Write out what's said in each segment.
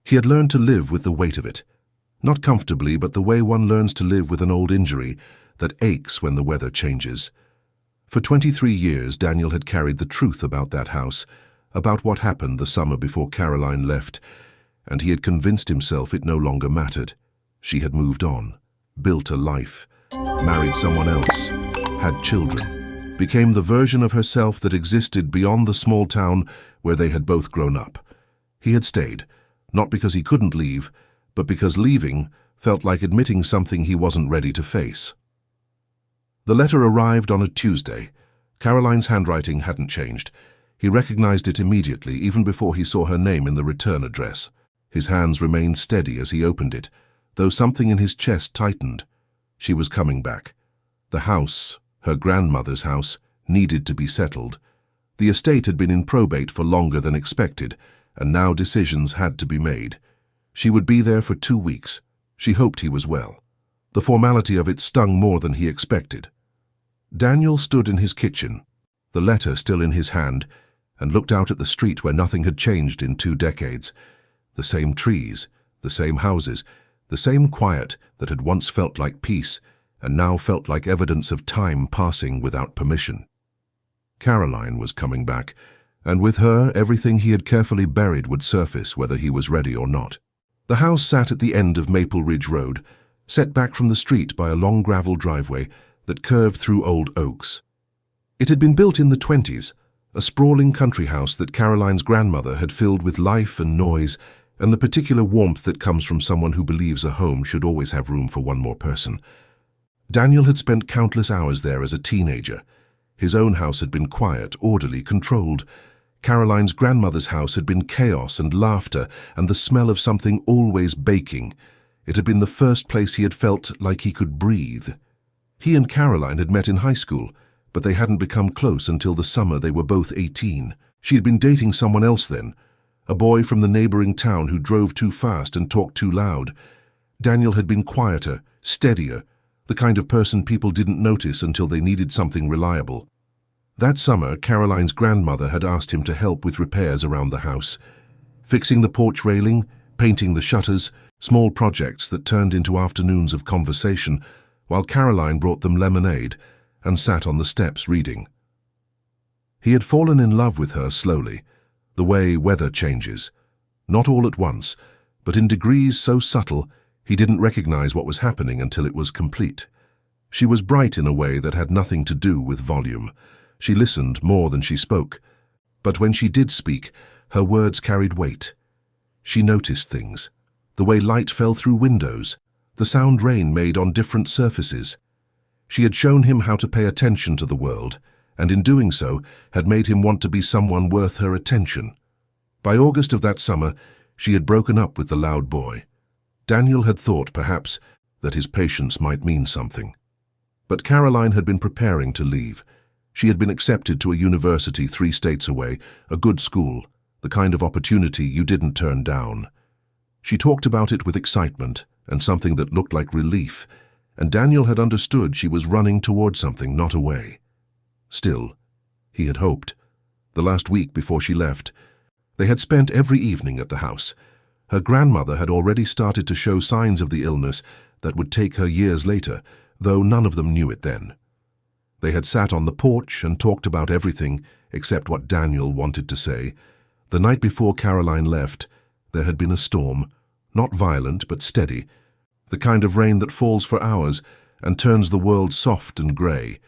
He had learned to live with the weight of it. Not comfortably, but the way one learns to live with an old injury that aches when the weather changes. For 23 years, Daniel had carried the truth about that house, about what happened the summer before Caroline left, and he had convinced himself it no longer mattered. She had moved on, built a life, married someone else, had children, became the version of herself that existed beyond the small town where they had both grown up. He had stayed, not because he couldn't leave, but because leaving felt like admitting something he wasn't ready to face. The letter arrived on a Tuesday. Caroline's handwriting hadn't changed. He recognized it immediately, even before he saw her name in the return address. His hands remained steady as he opened it, though something in his chest tightened. She was coming back. The house, her grandmother's house, needed to be settled. The estate had been in probate for longer than expected, and now decisions had to be made. She would be there for 2 weeks. She hoped he was well. The formality of it stung more than he expected. Daniel stood in his kitchen, the letter still in his hand, and looked out at the street where nothing had changed in 2 decades. The same trees, the same houses, the same quiet that had once felt like peace and now felt like evidence of time passing without permission. Caroline was coming back, and with her everything he had carefully buried would surface whether he was ready or not. The house sat at the end of Maple Ridge Road, set back from the street by a long gravel driveway that curved through old oaks. It had been built in the 20s, a sprawling country house that Caroline's grandmother had filled with life and noise and the particular warmth that comes from someone who believes a home should always have room for one more person. Daniel had spent countless hours there as a teenager. His own house had been quiet, orderly, controlled. Caroline's grandmother's house had been chaos and laughter and the smell of something always baking. It had been the first place he had felt like he could breathe. He and Caroline had met in high school, but they hadn't become close until the summer they were both 18. She had been dating someone else then, a boy from the neighboring town who drove too fast and talked too loud. Daniel had been quieter, steadier, the kind of person people didn't notice until they needed something reliable. That summer, Caroline's grandmother had asked him to help with repairs around the house, fixing the porch railing, painting the shutters, small projects that turned into afternoons of conversation, while Caroline brought them lemonade and sat on the steps reading. He had fallen in love with her slowly, the way weather changes, not all at once, but in degrees so subtle he didn't recognize what was happening until it was complete. She was bright in a way that had nothing to do with volume. She listened more than she spoke, but when she did speak, her words carried weight. She noticed things, the way light fell through windows, the sound rain made on different surfaces. She had shown him how to pay attention to the world, and in doing so had made him want to be someone worth her attention. By August of that summer, she had broken up with the loud boy. Daniel had thought, perhaps, that his patience might mean something. But Caroline had been preparing to leave. She had been accepted to a university 3 states away, a good school, the kind of opportunity you didn't turn down. She talked about it with excitement and something that looked like relief, and Daniel had understood she was running toward something, not away. Still, he had hoped. The last week before she left, they had spent every evening at the house. Her grandmother had already started to show signs of the illness that would take her years later, though none of them knew it then. They had sat on the porch and talked about everything except what Daniel wanted to say. The night before Caroline left, there had been a storm, not violent but steady, the kind of rain that falls for hours and turns the world soft and grey.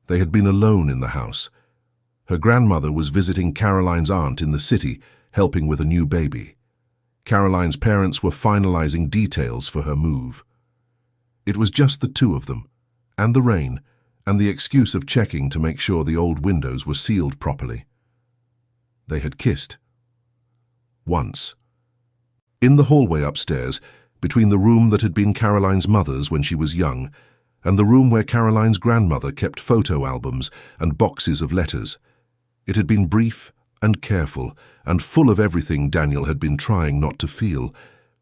They had been alone in the house. Her grandmother was visiting Caroline's aunt in the city, helping with a new baby. Caroline's parents were finalizing details for her move. It was just the 2 of them, and the rain, and the excuse of checking to make sure the old windows were sealed properly. They had kissed. Once. In the hallway upstairs, between the room that had been Caroline's mother's when she was young, and the room where Caroline's grandmother kept photo albums and boxes of letters. It had been brief and careful, and full of everything Daniel had been trying not to feel.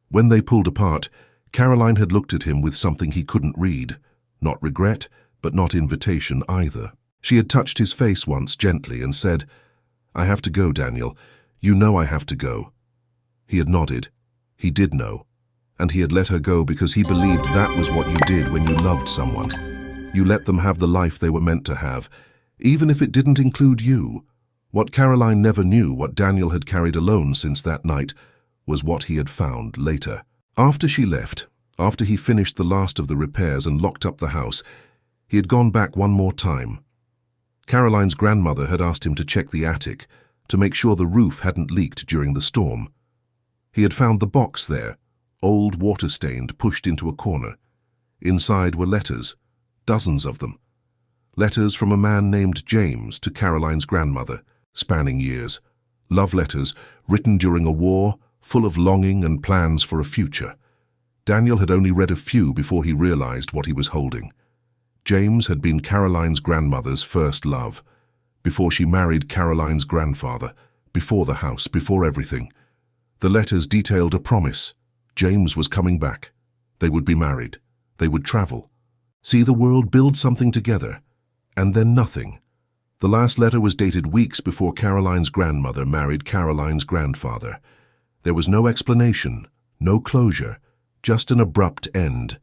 When they pulled apart, Caroline had looked at him with something he couldn't read, not regret, but not invitation either. She had touched his face once gently and said, "I have to go, Daniel. You know I have to go." He had nodded. He did know, and he had let her go because he believed that was what you did when you loved someone. You let them have the life they were meant to have, even if it didn't include you. What Caroline never knew, what Daniel had carried alone since that night, was what he had found later. After she left, after he finished the last of the repairs and locked up the house, he had gone back one more time. Caroline's grandmother had asked him to check the attic, to make sure the roof hadn't leaked during the storm. He had found the box there, old, water-stained, pushed into a corner. Inside were letters, dozens of them. Letters from a man named James to Caroline's grandmother, spanning years. Love letters written during a war, full of longing and plans for a future. Daniel had only read a few before he realized what he was holding. James had been Caroline's grandmother's first love, before she married Caroline's grandfather, before the house, before everything. The letters detailed a promise. James was coming back. They would be married. They would travel. See the world, build something together. And then nothing. The last letter was dated weeks before Caroline's grandmother married Caroline's grandfather. There was no explanation, no closure, just an abrupt end.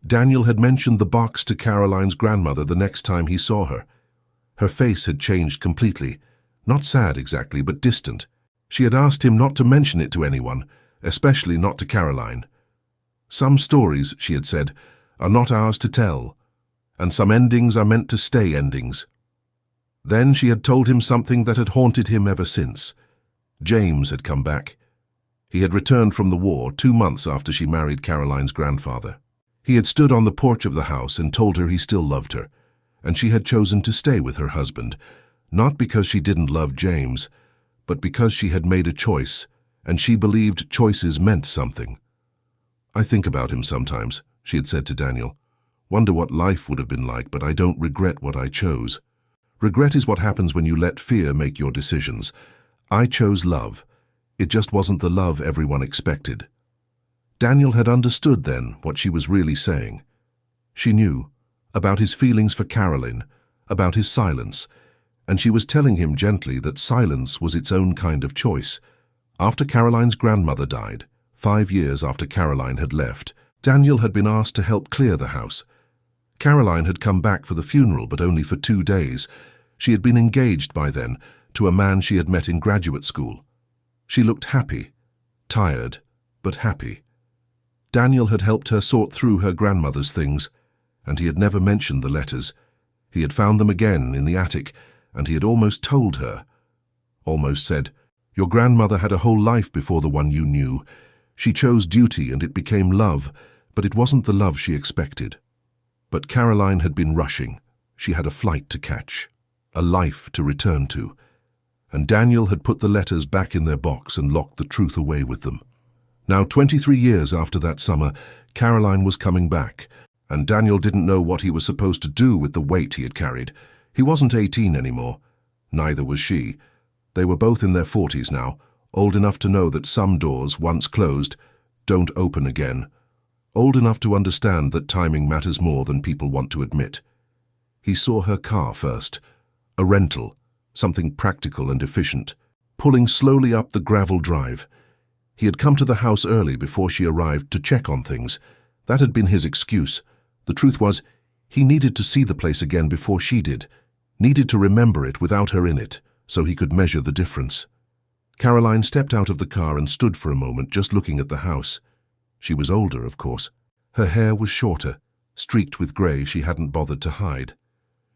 Daniel had mentioned the box to Caroline's grandmother the next time he saw her. Her face had changed completely, not sad exactly, but distant. She had asked him not to mention it to anyone, especially not to Caroline. Some stories, she had said, are not ours to tell, and some endings are meant to stay endings. Then she had told him something that had haunted him ever since. James had come back. He had returned from the war 2 months after she married Caroline's grandfather. He had stood on the porch of the house and told her he still loved her, and she had chosen to stay with her husband, not because she didn't love James, but because she had made a choice, and she believed choices meant something. I think about him sometimes, she had said to Daniel. Wonder what life would have been like, but I don't regret what I chose. Regret is what happens when you let fear make your decisions. I chose love. It just wasn't the love everyone expected. Daniel had understood then what she was really saying. She knew about his feelings for Caroline, about his silence, and she was telling him gently that silence was its own kind of choice. After Caroline's grandmother died, 5 years after Caroline had left, Daniel had been asked to help clear the house. Caroline had come back for the funeral, but only for 2 days. She had been engaged by then to a man she had met in graduate school. She looked happy, tired, but happy. Daniel had helped her sort through her grandmother's things, and he had never mentioned the letters. He had found them again in the attic, and he had almost told her. Almost said, "Your grandmother had a whole life before the one you knew. She chose duty and it became love, but it wasn't the love she expected." But Caroline had been rushing. She had a flight to catch, a life to return to. And Daniel had put the letters back in their box and locked the truth away with them. Now, 23 years after that summer, Caroline was coming back, and Daniel didn't know what he was supposed to do with the weight he had carried. He wasn't 18 anymore. Neither was she. They were both in their 40s now, old enough to know that some doors, once closed, don't open again. Old enough to understand that timing matters more than people want to admit. He saw her car first, a rental, something practical and efficient, pulling slowly up the gravel drive. He had come to the house early before she arrived to check on things. That had been his excuse. The truth was, he needed to see the place again before she did, needed to remember it without her in it, so he could measure the difference. Caroline stepped out of the car and stood for a moment just looking at the house. She was older, of course. Her hair was shorter, streaked with grey she hadn't bothered to hide.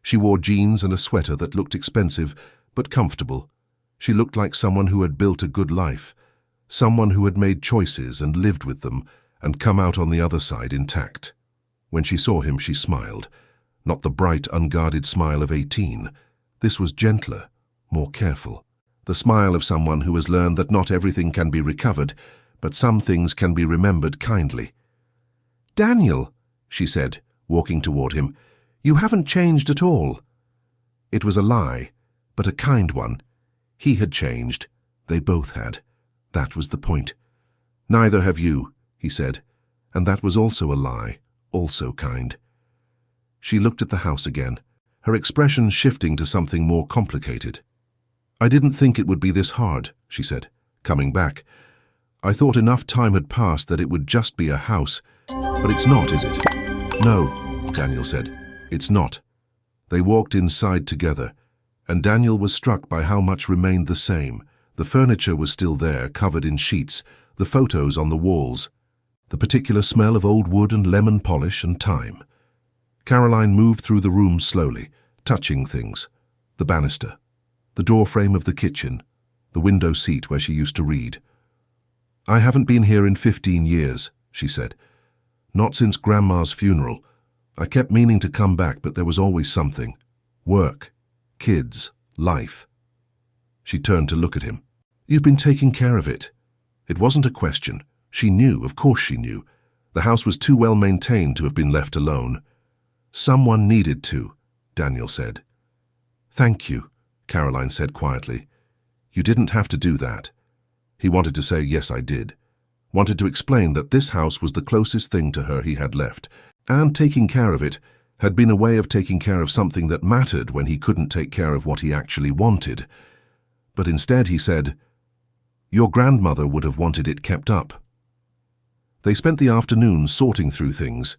She wore jeans and a sweater that looked expensive, but comfortable. She looked like someone who had built a good life, someone who had made choices and lived with them and come out on the other side intact. When she saw him, she smiled. Not the bright, unguarded smile of 18. This was gentler, more careful. The smile of someone who has learned that not everything can be recovered, but some things can be remembered kindly. "Daniel," she said, walking toward him, "you haven't changed at all." It was a lie, but a kind one. He had changed. They both had. That was the point. "Neither have you," he said, and that was also a lie, also kind. She looked at the house again, her expression shifting to something more complicated. "I didn't think it would be this hard," she said, coming back. I thought enough time had passed that it would just be a house. But it's not, is it? No, Daniel said. It's not. They walked inside together, and Daniel was struck by how much remained the same. The furniture was still there, covered in sheets, the photos on the walls, the particular smell of old wood and lemon polish and time. Caroline moved through the room slowly, touching things. The banister, the doorframe of the kitchen, the window seat where she used to read. I haven't been here in 15 years, she said. Not since Grandma's funeral. I kept meaning to come back, but there was always something. Work, kids, life. She turned to look at him. You've been taking care of it. It wasn't a question. She knew, of course she knew. The house was too well maintained to have been left alone. Someone needed to, Daniel said. Thank you, Caroline said quietly. You didn't have to do that. He wanted to say, yes, I did. Wanted to explain that this house was the closest thing to her he had left, and taking care of it had been a way of taking care of something that mattered when he couldn't take care of what he actually wanted. But instead he said, your grandmother would have wanted it kept up. They spent the afternoon sorting through things,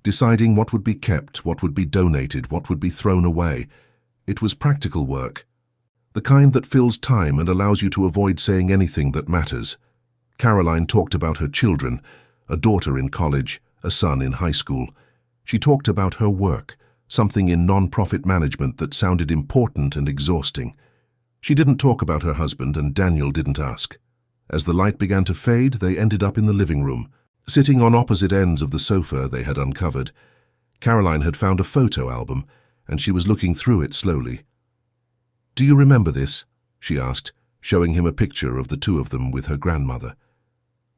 deciding what would be kept, what would be donated, what would be thrown away. It was practical work, the kind that fills time and allows you to avoid saying anything that matters. Caroline talked about her children, a daughter in college, a son in high school. She talked about her work, something in non-profit management that sounded important and exhausting. She didn't talk about her husband, and Daniel didn't ask. As the light began to fade, they ended up in the living room, sitting on opposite ends of the sofa they had uncovered. Caroline had found a photo album, and she was looking through it slowly. Do you remember this? She asked, showing him a picture of the two of them with her grandmother.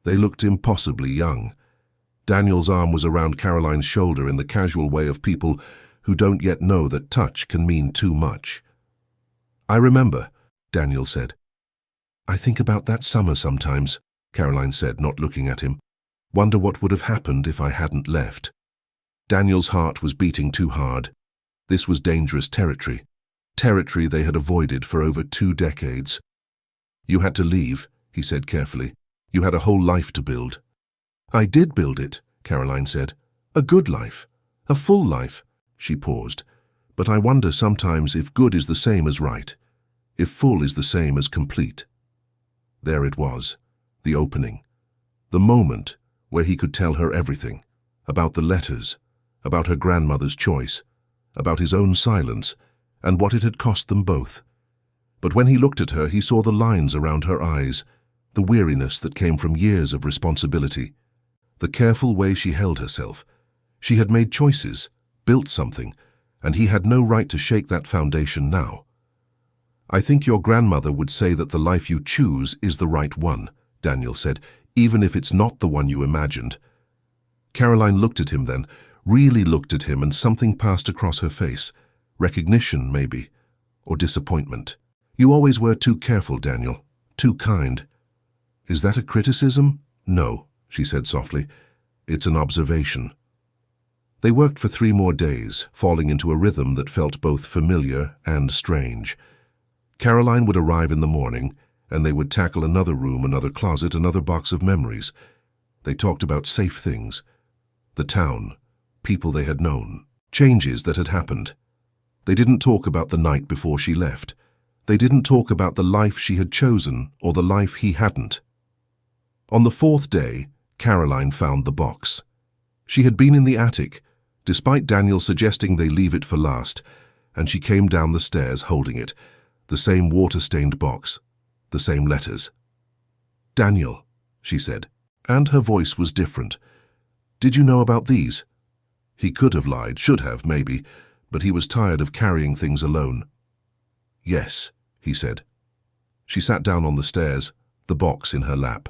They looked impossibly young. Daniel's arm was around Caroline's shoulder in the casual way of people who don't yet know that touch can mean too much. I remember, Daniel said. I think about that summer sometimes, Caroline said, not looking at him. Wonder what would have happened if I hadn't left. Daniel's heart was beating too hard. This was dangerous territory. Territory they had avoided for over 2 decades. You had to leave, he said carefully. You had a whole life to build. I did build it, Caroline said. A good life. A full life. She paused. But I wonder sometimes if good is the same as right. If full is the same as complete. There it was. The opening. The moment where he could tell her everything. About the letters. About her grandmother's choice. About his own silence. And what it had cost them both. But when he looked at her, he saw the lines around her eyes. The weariness that came from years of responsibility. The careful way she held herself. She had made choices, built something, and he had no right to shake that foundation now. I think your grandmother would say that the life you choose is the right one, Daniel said, even if it's not the one you imagined. Caroline looked at him then, really looked at him, and something passed across her face. Recognition, maybe, or disappointment. You always were too careful, Daniel, too kind. Is that a criticism? No, she said softly. It's an observation. They worked for 3 more days, falling into a rhythm that felt both familiar and strange. Caroline would arrive in the morning, and they would tackle another room, another closet, another box of memories. They talked about safe things. The town, people they had known, changes that had happened. They didn't talk about the night before she left. They didn't talk about the life she had chosen or the life he hadn't. On the 4th day, Caroline found the box. She had been in the attic, despite Daniel suggesting they leave it for last, and she came down the stairs holding it, the same water-stained box, the same letters. Daniel, she said, and her voice was different. Did you know about these? He could have lied, should have, maybe, but he was tired of carrying things alone. Yes, he said. She sat down on the stairs, the box in her lap.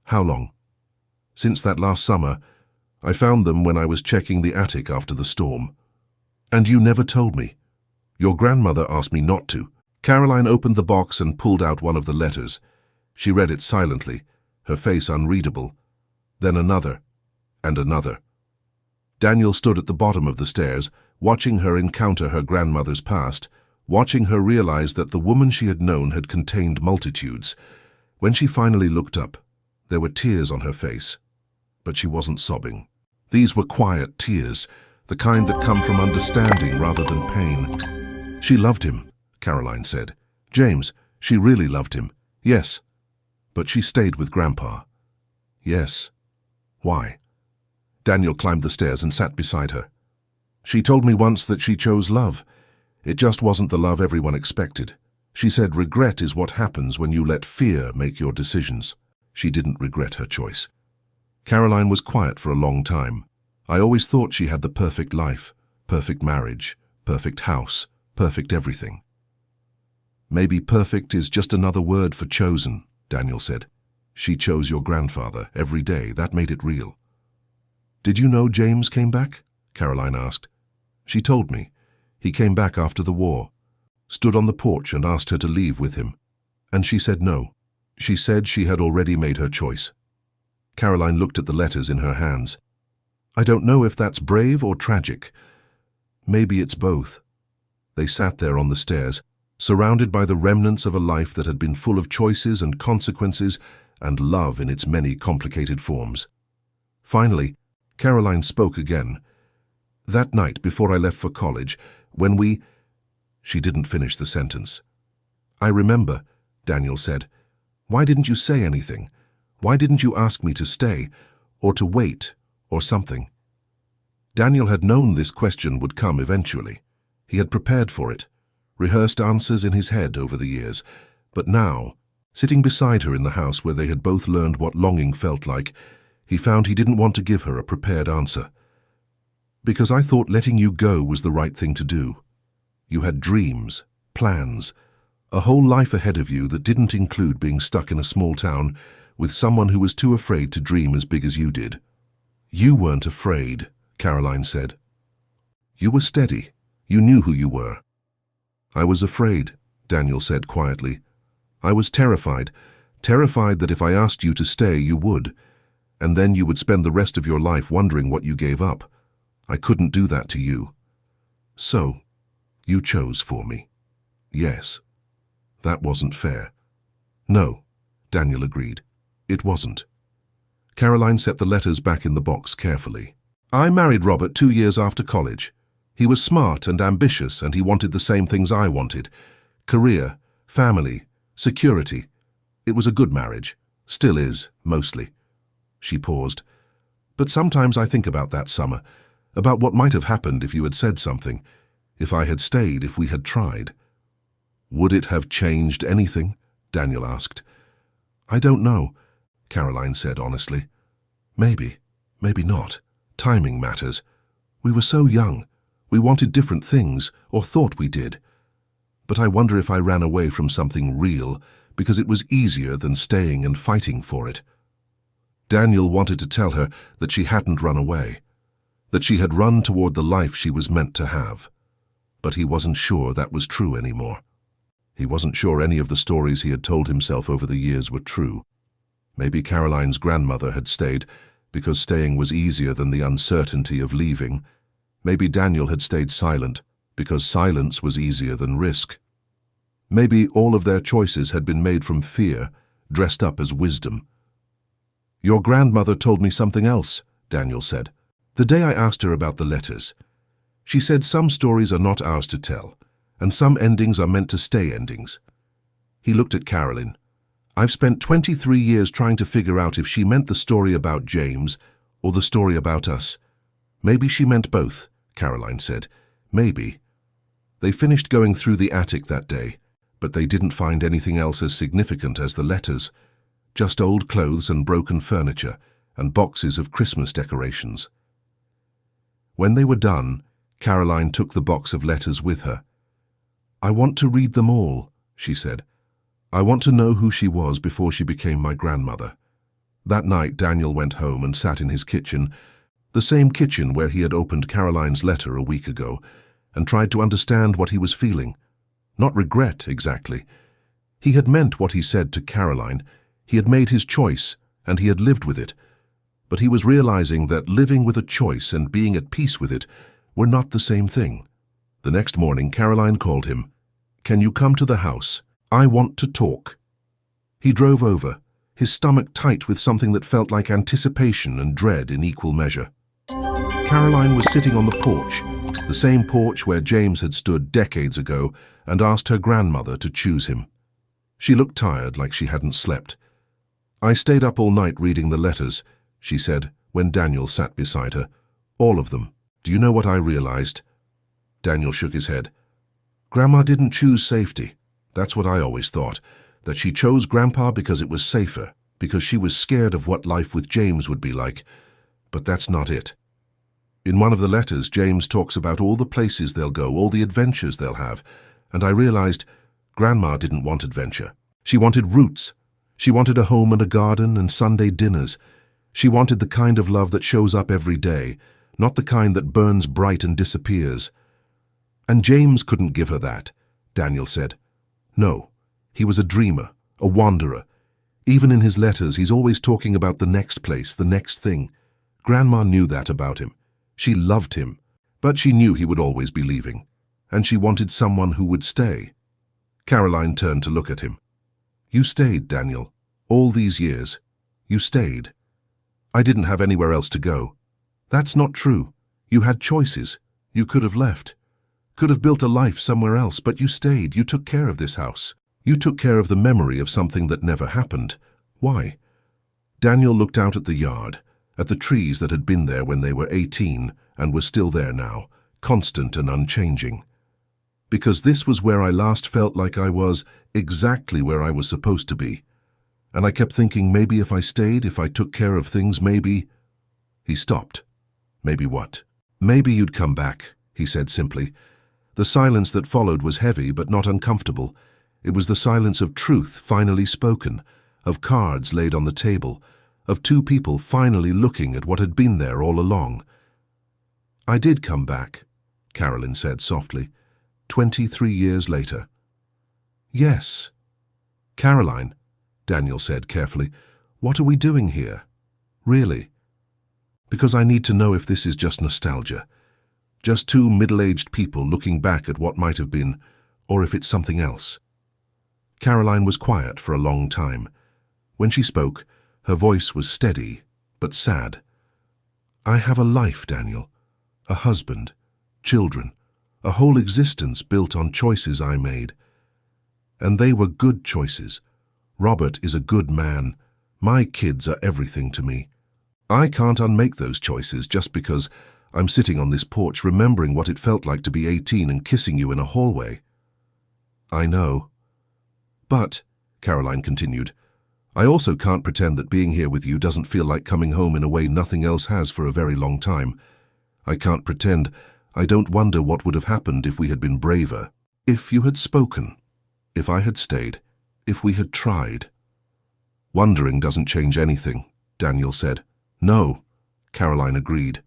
How long? Since that last summer. I found them when I was checking the attic after the storm. And you never told me. Your grandmother asked me not to. Caroline opened the box and pulled out one of the letters. She read it silently, her face unreadable. Then another, and another. Daniel stood at the bottom of the stairs, watching her encounter her grandmother's past, watching her realize that the woman she had known had contained multitudes. When she finally looked up, There were tears on her face, but she wasn't sobbing. These were quiet tears, the kind that come from understanding rather than pain. She loved him, Caroline said. James, she really loved him. Yes. But she stayed with Grandpa. Yes. Why? Daniel climbed the stairs and sat beside her. She told me once that she chose love. It just wasn't the love everyone expected. She said regret is what happens when you let fear make your decisions. She didn't regret her choice. Caroline was quiet for a long time. I always thought she had the perfect life, perfect marriage, perfect house, perfect everything. Maybe perfect is just another word for chosen, Daniel said. She chose your grandfather every day. That made it real. Did you know James came back? Caroline asked. She told me. He came back after the war, stood on the porch and asked her to leave with him. And she said no. She said she had already made her choice. Caroline looked at the letters in her hands. I don't know if that's brave or tragic. Maybe it's both. They sat there on the stairs, surrounded by the remnants of a life that had been full of choices and consequences and love in its many complicated forms. Finally, Caroline spoke again. That night before I left for college, when we... She didn't finish the sentence. I remember, Daniel said. Why didn't you say anything? Why didn't you ask me to stay, or to wait, or something? Daniel had known this question would come eventually. He had prepared for it, rehearsed answers in his head over the years, but now, sitting beside her in the house where they had both learned what longing felt like, he found he didn't want to give her a prepared answer. Because I thought letting you go was the right thing to do. You had dreams, plans, a whole life ahead of you that didn't include being stuck in a small town with someone who was too afraid to dream as big as you did. You weren't afraid, Caroline said. You were steady. You knew who you were. I was afraid, Daniel said quietly. I was terrified that if I asked you to stay, you would, and then you would spend the rest of your life wondering what you gave up. I couldn't do that to you. So, you chose for me. Yes. That wasn't fair. No, Daniel agreed. It wasn't. Caroline set the letters back in the box carefully. I married Robert 2 years after college. He was smart and ambitious, and he wanted the same things I wanted. Career, family, security. It was a good marriage. Still is, mostly. She paused. But sometimes I think about that summer, about what might have happened if you had said something, if I had stayed, if we had tried. Would it have changed anything? Daniel asked. I don't know, Caroline said honestly. Maybe, maybe not. Timing matters. We were so young. We wanted different things, or thought we did. But I wonder if I ran away from something real because it was easier than staying and fighting for it. Daniel wanted to tell her that she hadn't run away, that she had run toward the life she was meant to have. But he wasn't sure that was true anymore. He wasn't sure any of the stories he had told himself over the years were true. Maybe Caroline's grandmother had stayed because staying was easier than the uncertainty of leaving. Maybe Daniel had stayed silent because silence was easier than risk. Maybe all of their choices had been made from fear, dressed up as wisdom. Your grandmother told me something else, Daniel said, the day I asked her about the letters. She said some stories are not ours to tell, and some endings are meant to stay endings. He looked at Caroline. I've spent 23 years trying to figure out if she meant the story about James or the story about us. Maybe she meant both, Caroline said. Maybe. They finished going through the attic that day, but they didn't find anything else as significant as the letters. Just old clothes and broken furniture and boxes of Christmas decorations. When they were done, Caroline took the box of letters with her. I want to read them all, she said. I want to know who she was before she became my grandmother. That night, Daniel went home and sat in his kitchen, the same kitchen where he had opened Caroline's letter a week ago, and tried to understand what he was feeling. Not regret, exactly. He had meant what he said to Caroline. He had made his choice, and he had lived with it. But he was realizing that living with a choice and being at peace with it were not the same thing. The next morning, Caroline called him. Can you come to the house? I want to talk. He drove over, his stomach tight with something that felt like anticipation and dread in equal measure. Caroline was sitting on the porch, the same porch where James had stood decades ago, and asked her grandmother to choose him. She looked tired, like she hadn't slept. "I stayed up all night reading the letters," she said, when Daniel sat beside her. "All of them. Do you know what I realized?" Daniel shook his head. "Grandma didn't choose safety. That's what I always thought, that she chose Grandpa because it was safer, because she was scared of what life with James would be like. But that's not it. In one of the letters, James talks about all the places they'll go, all the adventures they'll have, and I realized Grandma didn't want adventure. She wanted roots. She wanted a home and a garden and Sunday dinners. She wanted the kind of love that shows up every day, not the kind that burns bright and disappears. And James couldn't give her that," Daniel said. "No, he was a dreamer, a wanderer. Even in his letters, he's always talking about the next place, the next thing. Grandma knew that about him. She loved him, but she knew he would always be leaving, and she wanted someone who would stay." Caroline turned to look at him. "You stayed, Daniel. All these years. You stayed. I didn't have anywhere else to go." "That's not true. You had choices. You could have left. Could have built a life somewhere else, but you stayed. You took care of this house. You took care of the memory of something that never happened. Why?" Daniel looked out at the yard, at the trees that had been there when they were 18 and were still there now, constant and unchanging. "Because this was where I last felt like I was exactly where I was supposed to be. And I kept thinking maybe if I stayed, if I took care of things, maybe—" He stopped. "Maybe what?" "Maybe you'd come back," he said simply. The silence that followed was heavy but not uncomfortable. It was the silence of truth finally spoken, of cards laid on the table, of two people finally looking at what had been there all along. "I did come back," Caroline said softly, 23 years later. "Yes." "Caroline," Daniel said carefully, "what are we doing here? Really? Because I need to know if this is just nostalgia. Just two middle-aged people looking back at what might have been, or if it's something else." Caroline was quiet for a long time. When she spoke, her voice was steady, but sad. "I have a life, Daniel. A husband, children, a whole existence built on choices I made. And they were good choices. Robert is a good man. My kids are everything to me. I can't unmake those choices just because I'm sitting on this porch remembering what it felt like to be 18 and kissing you in a hallway." "I know. But," Caroline continued, "I also can't pretend that being here with you doesn't feel like coming home in a way nothing else has for a very long time. I can't pretend I don't wonder what would have happened if we had been braver, if you had spoken, if I had stayed, if we had tried." "Wondering doesn't change anything," Daniel said. "No," Caroline agreed.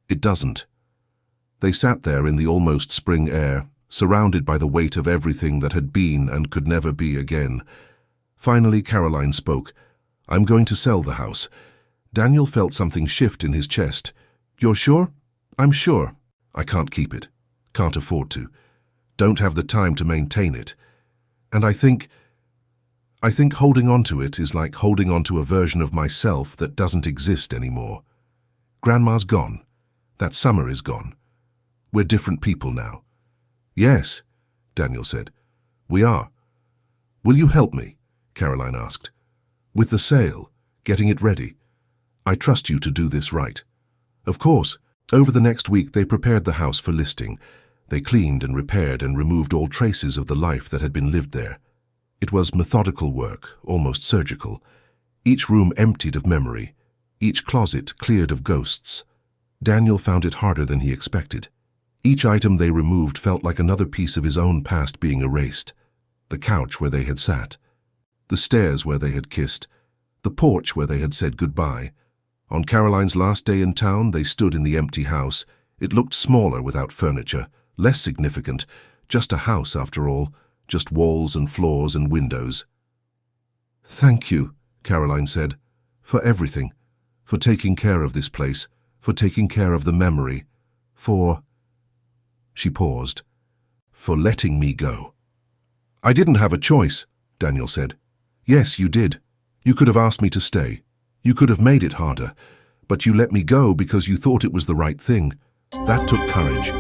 "It doesn't." They sat there in the almost spring air, surrounded by the weight of everything that had been and could never be again. Finally, Caroline spoke. "I'm going to sell the house." Daniel felt something shift in his chest. "You're sure?" "I'm sure. I can't keep it. Can't afford to. Don't have the time to maintain it. And I think holding on to it is like holding on to a version of myself that doesn't exist anymore. Grandma's gone. That summer is gone. We're different people now." "Yes," Daniel said. "We are." "Will you help me?" Caroline asked. "With the sale, getting it ready. I trust you to do this right." "Of course." Over the next week, they prepared the house for listing. They cleaned and repaired and removed all traces of the life that had been lived there. It was methodical work, almost surgical. Each room emptied of memory, each closet cleared of ghosts. Daniel found it harder than he expected. Each item they removed felt like another piece of his own past being erased. The couch where they had sat, the stairs where they had kissed, the porch where they had said goodbye. On Caroline's last day in town, they stood in the empty house. It looked smaller without furniture, less significant, just a house after all, just walls and floors and windows. "Thank you," Caroline said, "for everything, for taking care of this place, for taking care of the memory, for—" She paused. "For letting me go." "I didn't have a choice," Daniel said. "Yes, you did. You could have asked me to stay. You could have made it harder. But you let me go because you thought it was the right thing. That took courage.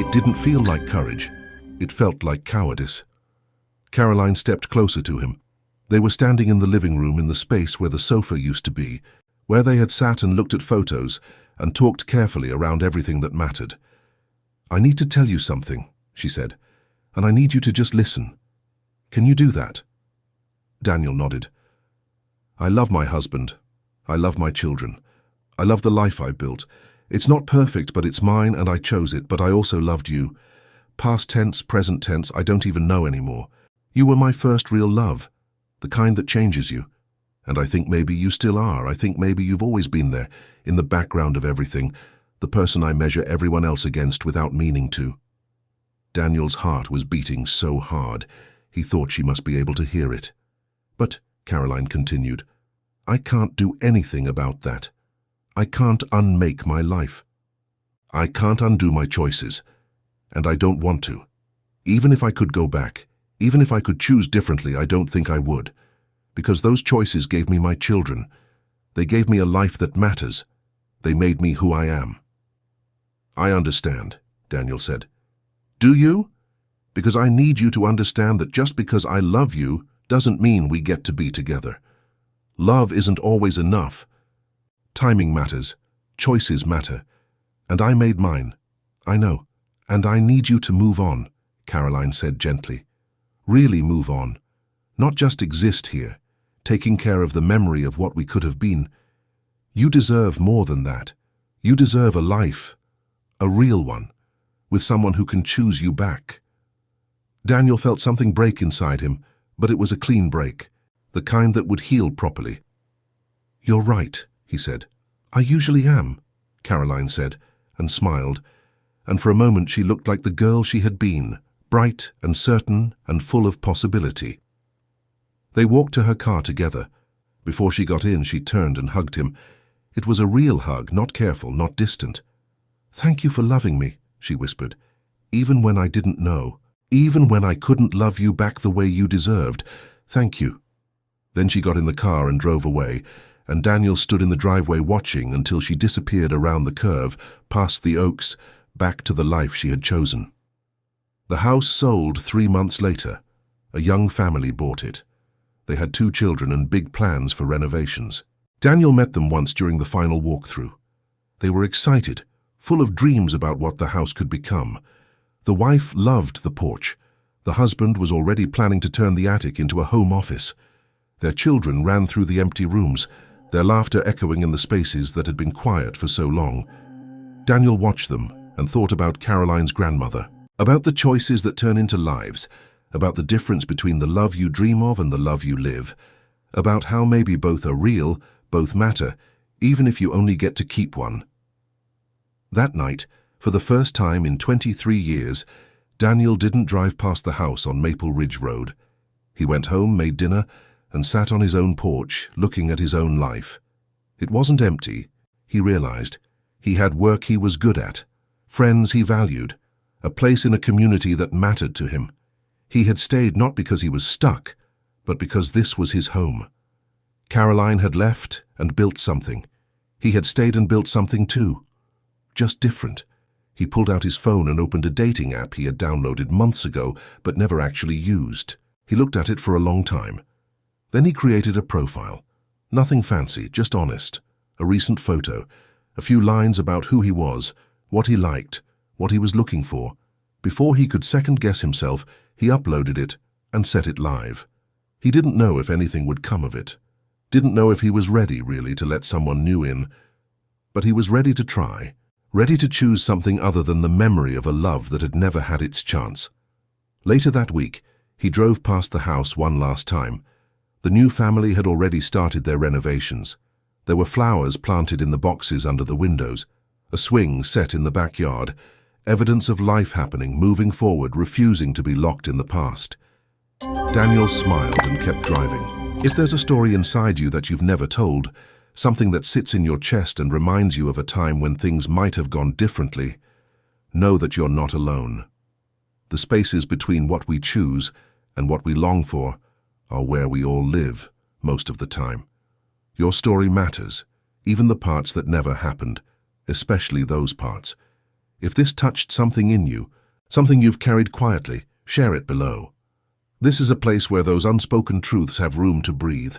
It didn't feel like courage. It felt like cowardice. Caroline stepped closer to him. They were standing in the living room in the space where the sofa used to be, where they had sat and looked at photos and talked carefully around everything that mattered. "I need to tell you something," she said, "and I need you to just listen. Can you do that?" Daniel nodded. "I love my husband. I love my children. I love the life I built. It's not perfect, but it's mine and I chose it, but I also loved you. Past tense, present tense, I don't even know anymore. You were my first real love, the kind that changes you. And I think maybe you still are. I think maybe you've always been there, in the background of everything, the person I measure everyone else against without meaning to." Daniel's heart was beating so hard, he thought she must be able to hear it. "But," Caroline continued, "I can't do anything about that. I can't unmake my life. I can't undo my choices, and I don't want to. Even if I could go back, even if I could choose differently, I don't think I would. Because those choices gave me my children. They gave me a life that matters. They made me who I am." "I understand," Daniel said. "Do you? Because I need you to understand that just because I love you doesn't mean we get to be together. Love isn't always enough. Timing matters. Choices matter. And I made mine. I know. And I need you to move on," Caroline said gently. "Really move on. Not just exist here, taking care of the memory of what we could have been. You deserve more than that. You deserve a life, a real one, with someone who can choose you back." Daniel felt something break inside him, but it was a clean break, the kind that would heal properly. "You're right," he said. "I usually am," Caroline said, and smiled, and for a moment she looked like the girl she had been, bright and certain and full of possibility. They walked to her car together. Before she got in, she turned and hugged him. It was a real hug, not careful, not distant. "Thank you for loving me," she whispered, "even when I didn't know, even when I couldn't love you back the way you deserved. Thank you." Then she got in the car and drove away, and Daniel stood in the driveway watching until she disappeared around the curve, past the oaks, back to the life she had chosen. The house sold 3 months later. A young family bought it. They had 2 children and big plans for renovations. Daniel met them once during the final walkthrough. They were excited, full of dreams about what the house could become. The wife loved the porch. The husband was already planning to turn the attic into a home office. Their children ran through the empty rooms, their laughter echoing in the spaces that had been quiet for so long. Daniel watched them and thought about Caroline's grandmother, about the choices that turn into lives, about the difference between the love you dream of and the love you live, about how maybe both are real, both matter, even if you only get to keep one. That night, for the first time in 23 years, Daniel didn't drive past the house on Maple Ridge Road. He went home, made dinner, and sat on his own porch, looking at his own life. It wasn't empty, he realized. He had work he was good at, friends he valued, a place in a community that mattered to him. He had stayed not because he was stuck, but because this was his home. Caroline had left and built something. He had stayed and built something too. Just different. He pulled out his phone and opened a dating app he had downloaded months ago but never actually used. He looked at it for a long time. Then he created a profile. Nothing fancy, just honest. A recent photo, a few lines about who he was, what he liked, what he was looking for. Before he could second-guess himself, he uploaded it and set it live. He didn't know if anything would come of it. Didn't know if he was ready, really, to let someone new in. But he was ready to try, ready to choose something other than the memory of a love that had never had its chance. Later that week, he drove past the house one last time. The new family had already started their renovations. There were flowers planted in the boxes under the windows, a swing set in the backyard, evidence of life happening, moving forward, refusing to be locked in the past. Daniel smiled and kept driving. If there's a story inside you that you've never told, something that sits in your chest and reminds you of a time when things might have gone differently, know that you're not alone. The spaces between what we choose and what we long for are where we all live, most of the time. Your story matters, even the parts that never happened, especially those parts. If this touched something in you, something you've carried quietly, share it below. This is a place where those unspoken truths have room to breathe.